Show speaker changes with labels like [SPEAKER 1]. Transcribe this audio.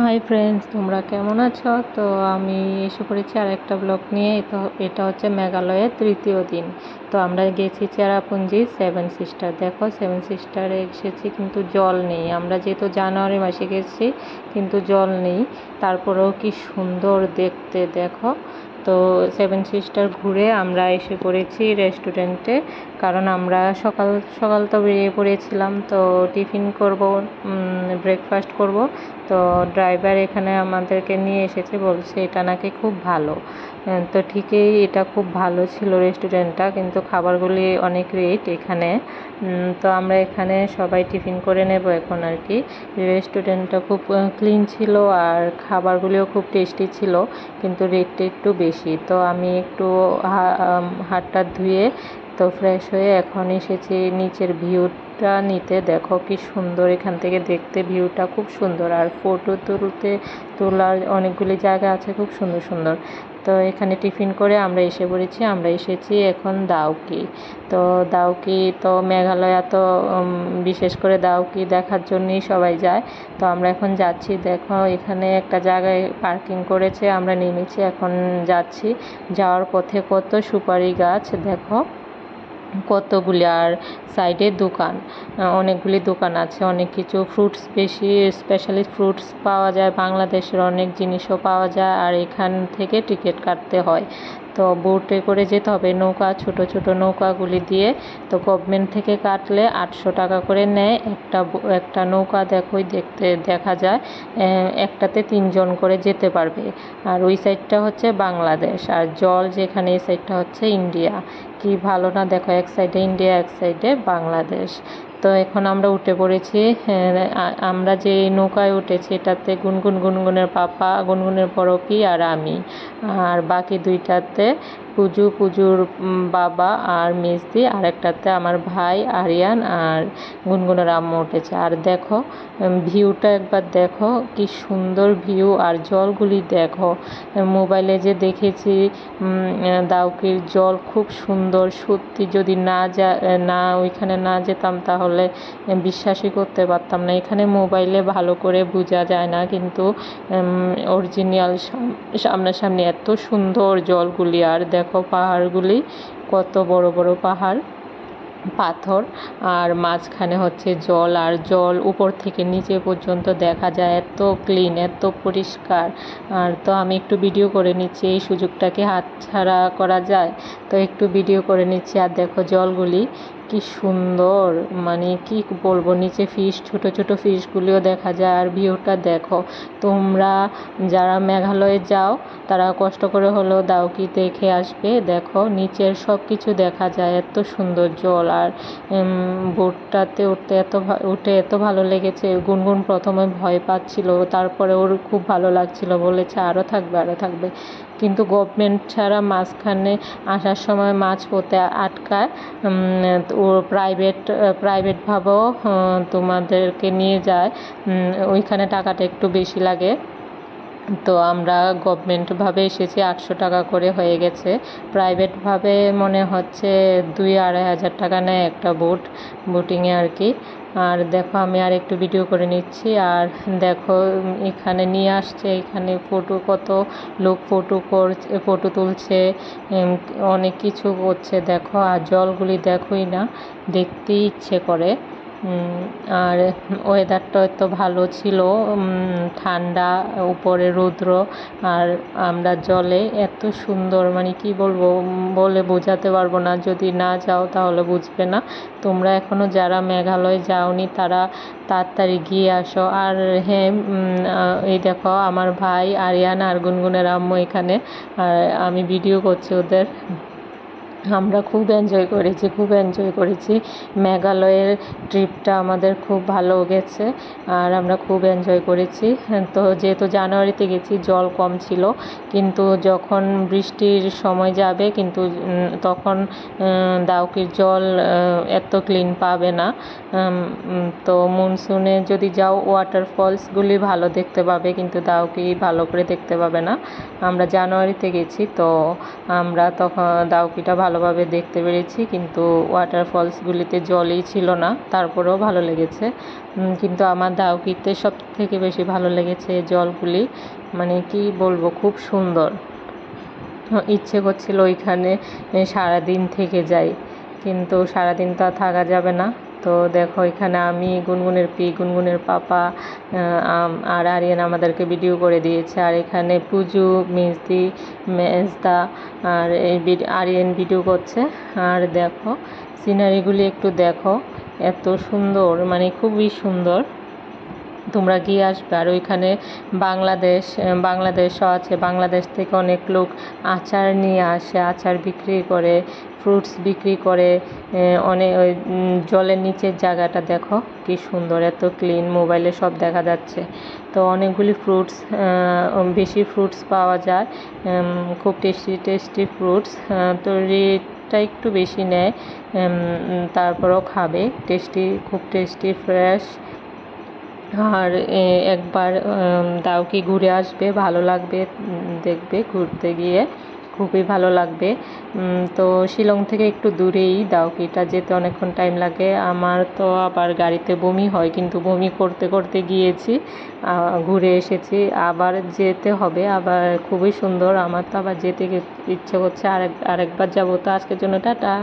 [SPEAKER 1] Hi friends, তোমরা কেমন আছো? তো আমি এসে পড়েছি আর একটা ব্লগ নিয়ে। তো এটা হচ্ছে মেঘালয়ের তৃতীয় দিন। তো আমরা গেছি চেরাপুঞ্জি সেভেন সিস্টার। দেখো, সেভেন সিস্টারে এসেছি কিন্তু জল নেই। আমরা যেহেতু জানুয়ারি মাসে গেছি কিন্তু জল নেই, তারপরেও কি সুন্দর দেখতে দেখো। তো সেভেন সিস্টার ঘুরে আমরা এসে পড়েছি রেস্টুরেন্টে, কারণ আমরা সকাল সকাল তো বেরিয়ে পড়েছিলাম। তো টিফিন করব, ব্রেকফাস্ট করব। তো ড্রাইভার এখানে আমাদেরকে নিয়ে এসেছে, বলছে এটা নাকি খুব ভালো। তো ঠিকই, এটা খুব ভালো ছিল রেস্টুরেন্টটা, কিন্তু খাবারগুলি অনেক রেট এখানে। তো আমরা এখানে সবাই টিফিন করে নেব এখন আর কি। রেস্টুরেন্টটা খুব ক্লিন ছিল আর খাবারগুলিও খুব টেস্টি ছিল, কিন্তু রেটটা একটু বেশি। তো আমি একটু হাতটা ধুয়ে তো ফ্রেশ হয়ে এখন এসেছি নিচের ভিউটা নিতে। দেখো কি সুন্দর, এখান থেকে দেখতে ভিউটা খুব সুন্দর, আর ফটো তোলার অনেকগুলি জায়গা আছে খুব সুন্দর সুন্দর। তো এখানে টিফিন করে আমরা এসেছি এখন দাউকি। তো দাউকি তো মেঘালয়া, তো বিশেষ করে দাউকি দেখার জন্যই সবাই যায়। তো আমরা এখন যাচ্ছি। দেখো, এখানে একটা জায়গায় পার্কিং করেছে, আমরা নেমেছি, এখন যাচ্ছি। যাওয়ার পথে কত সুপারি গাছ দেখো, কতগুলি, আর সাইডে দোকান, অনেকগুলি দোকান আছে, অনেক কিছু ফ্রুটস, বেশি স্পেশালি ফ্রুটস পাওয়া যায়, বাংলাদেশের অনেক জিনিসও পাওয়া যায়। আর এখান থেকে টিকিট কাটতে হয়। তো বোটে করে যেতে হবে, নৌকা, ছোট ছোট নৌকাগুলি দিয়ে। তো গভর্নমেন্ট থেকে কাটলে 800 টাকা করে নেয় একটা নৌকা। দেখোই, দেখা যায় একটাতে 3 জন করে যেতে পারবে। আর ওই সাইডটা হচ্ছে বাংলাদেশ, আর জল যেখানে, এই সাইডটা হচ্ছে ইন্ডিয়া। কি ভালো না, দেখো, এক সাইডে ইন্ডিয়া, এক সাইডে বাংলাদেশ। তো এখন আমরা উঠে পড়েছি। আমরা যে নৌকায় উঠেছি এটাতে গুনগুনের পাপা, গুনগুনের বড়পি আর আমি, আর বাকি দুইটাতে পুজুর বাবা আর মেজদি, আর একটাতে আমার ভাই আরিয়ান আর গুনগুনের আম্মু উঠেছে। আর দেখো ভিউটা একবার দেখো, কি সুন্দর ভিউ, আর জলগুলি দেখো। মোবাইলে যে দেখেছি দাউকির জল খুব সুন্দর, সত্যি যদি না ওইখানে না যেতাম তাহলে বিশ্বাসই করতে পারতাম না। এখানে মোবাইলে ভালো করে বোঝা যায় না, কিন্তু অরিজিনাল সামনাসামনি এত সুন্দর জলগুলি। আর দেখো পাহাড়গুলি, কত বড় বড় পাহাড়, পাথর, আর মাঝখানে হচ্ছে জল, আর জল উপর থেকে নিচে পর্যন্ত দেখা যায়, এত ক্লিন, এত পরিষ্কার। আর তো আমি একটু ভিডিও করে নিচ্ছি, এই সুযোগটাকে হাতছাড়া করা যায়, তো একটু ভিডিও করে নিচ্ছি। আর দেখো জলগুলি কি সুন্দর, মানে কি বলবো, নিচে ফিশ, ছোট ছোট ফিশগুলিও দেখা যায়। আর ভিউটা দেখো, তোমরা যারা মেঘালয়ে যাও তারা কষ্ট করে হলেও দাউকি দেখে আসবে। দেখো নিচের সব কিছু দেখা যায়, এত সুন্দর জল। আর বোটটাতে উঠে এত ভালো লেগেছে। গুনগুন প্রথমে ভয় পাচ্ছিল, তারপরে ওর খুব ভালো লাগছিল, বলেছে আরও থাকবে। কিন্তু গভর্নমেন্ট ছাড়া মাঝখানে আসার সময় মাঝপথে আটকায়। ও প্রাইভেটভাবেও তোমাদেরকে নিয়ে যায়, ওইখানে টাকাটা একটু বেশি লাগে। তো আমরা গভর্নমেন্টভাবে এসেছি, 800 টাকা করে হয়ে গেছে। প্রাইভেটভাবে মনে হচ্ছে 2-2,500 টাকা নেয় একটা বোটিংয়ে আর কি। আর দেখো, আমি আর একটু ভিডিও করে নিচ্ছি। আর দেখো এখানে নিয়ে আসছে, এখানে কত লোক ফটো তুলছে, অনেক কিছু করছে দেখো। আর জলগুলি দেখোই না, দেখতেই ইচ্ছে করে। আর ওয়েদারটা এত ভালো ছিল, ঠান্ডা, উপরে রৌদ্র, আর আমরা জলে এত সুন্দর, মানে কি বলবো, বলে বোঝাতে পারবো না। যদি না যাও তাহলে বুঝবে না। তোমরা এখনও যারা মেঘালয় যাওনি তারা তাড়াতাড়ি গিয়ে আসো। আর হ্যাঁ, এই দেখো আমার ভাই আরিয়ান আর গুনগুনের আম্মু এখানে, আর আমি ভিডিও করছি ওদের। আমরা খুব এনজয় করেছি। মেঘালয়ের ট্রিপটা আমাদের খুব ভালো গেছে, আর আমরা খুব এনজয় করেছি। তো যেহেতু জানুয়ারিতে গেছি, জল কম ছিল, কিন্তু যখন বৃষ্টির সময় যাবে কিন্তু তখন দাউকির জল এত ক্লিন পাবে না। তো মনসুনে যদি যাও ওয়াটারফলসগুলি ভালো দেখতে পাবে, কিন্তু দাউকি ভালো করে দেখতে পাবে না। আমরা জানুয়ারিতে গেছি, তো আমরা তখন দাউকিটা ভালোভাবে দেখতে পেরেছি, কিন্তু ওয়াটারফলসগুলিতে জলই ছিল না, তারপরেও ভালো লেগেছে। কিন্তু আমার ডাউকিতে সব থেকে বেশি ভালো লেগেছে জলগুলি, মানে কি বলবো, খুব সুন্দর। ইচ্ছে করছিল ওইখানে সারাদিন থেকে যাই, কিন্তু সারাদিন তো আর থাকা যাবে না। তো দেখো এখানে আমি, গুনগুনের পাপা আর আরিয়ান আমাদেরকে ভিডিও করে দিয়েছে, আর এখানে পুজু, মেজদা আর আরিয়ান ভিডিও করছে। আর দেখো সিনারিগুলি একটু দেখো, এত সুন্দর, মানে খুবই সুন্দর। তোমরা গিয়ে আসবে। আর ওইখানে বাংলাদেশও আছে, বাংলাদেশ থেকে অনেক লোক আচার নিয়ে আসে, আচার বিক্রি করে, ফ্রুটস বিক্রি করে। অনেক ওই জলের নিচের জায়গাটা দেখো কি সুন্দর, এত ক্লিন, মোবাইলে সব দেখা যাচ্ছে। তো অনেকগুলি বেশি ফ্রুটস পাওয়া যায়, খুব টেস্টি ফ্রুটস। তো রেটটা একটু বেশি নেয়, তারপরেও খাবে, খুব টেস্টি, ফ্রেশ। আর একবার ডাউকি ঘুরে আসবে, ভালো লাগবে, দেখবে ঘুরতে গিয়ে খুবই ভালো লাগবে। তো শিলং থেকে একটু দূরেই, ডাউকিটা যেতে অনেকক্ষণ টাইম লাগে। আমার তো আবার গাড়িতে বমি হয়, কিন্তু বমি করতে করতে গিয়েছি, ঘুরে এসেছি। আবার যেতে হবে, আবার খুবই সুন্দর। আমার তো আবার যেতে ইচ্ছে করছে, আরেকবার যাবো। তো আজকের জন্য টাটা।